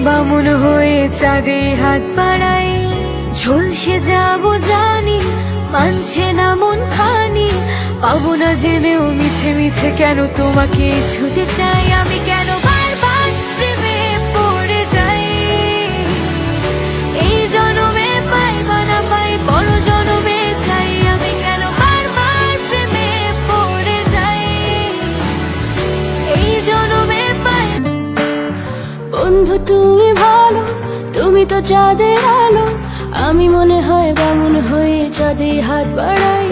বামুন হয়ে চাঁদে হাত বাড়াই। ঝলসে যাব জানি, মানছে না মন খানি, পাবো না জেনেও মিছে মিছে কেন তোমাকে ছুতে চাই। আমি কেন বারবার প্রেমে পড়ে যাই, এই জনমে পাই বা না পাই পর জনমে চাই। আমি কেন বারবার প্রেমে পড়ে যাই, এই জনমে পাই। বন্ধু তুমি ভালো, তুমি তো চাঁদের আলো, আমি মনে হয় বামুন হয়ে চাঁদে হাত বাড়াই।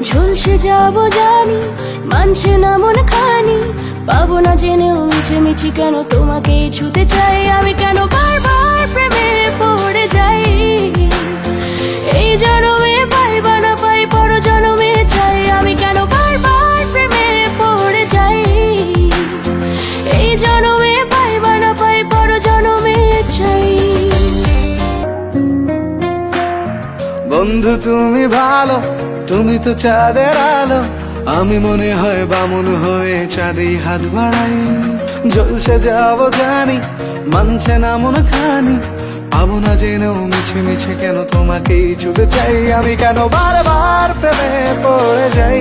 ঝলসে যাব জানি, মানছে না মন খানি, পাবো না জেনেও মিছে মিছি কেন তোমাকে ছুতে চাই। আমি কেন বারবার প্রেমে পড়ে যাই, এই জনমে পাই বা না পাই পর জনমে চাই। আমি কেন বারবার প্রেমে পড়ে যাই, এই জনমে পাই বা না পাই পর জনমে চাই। বন্ধু তুমি ভালো, তুমি তো চাঁদের আলো, আমি মনে হয় বামুন হয়ে চাঁদে হাত বাড়াই। ঝলসে যাব জানি, মানছে না মন খানি, পাবো না জেনেও মিছে মিছে কেন তোমাকেই ছুতে চাই। আমি কেন বারবার প্রেমে পড়ে যাই,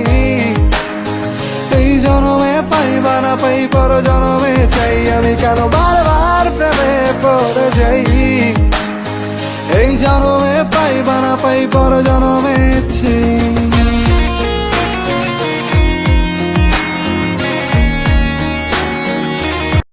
এই জনমে পাই বা না পাই পর জনমে চাই। আমি কেন বারবার প্রেমে পড়ে যাই, এই জনমে পাই বা না পাই পর জনমে চাই।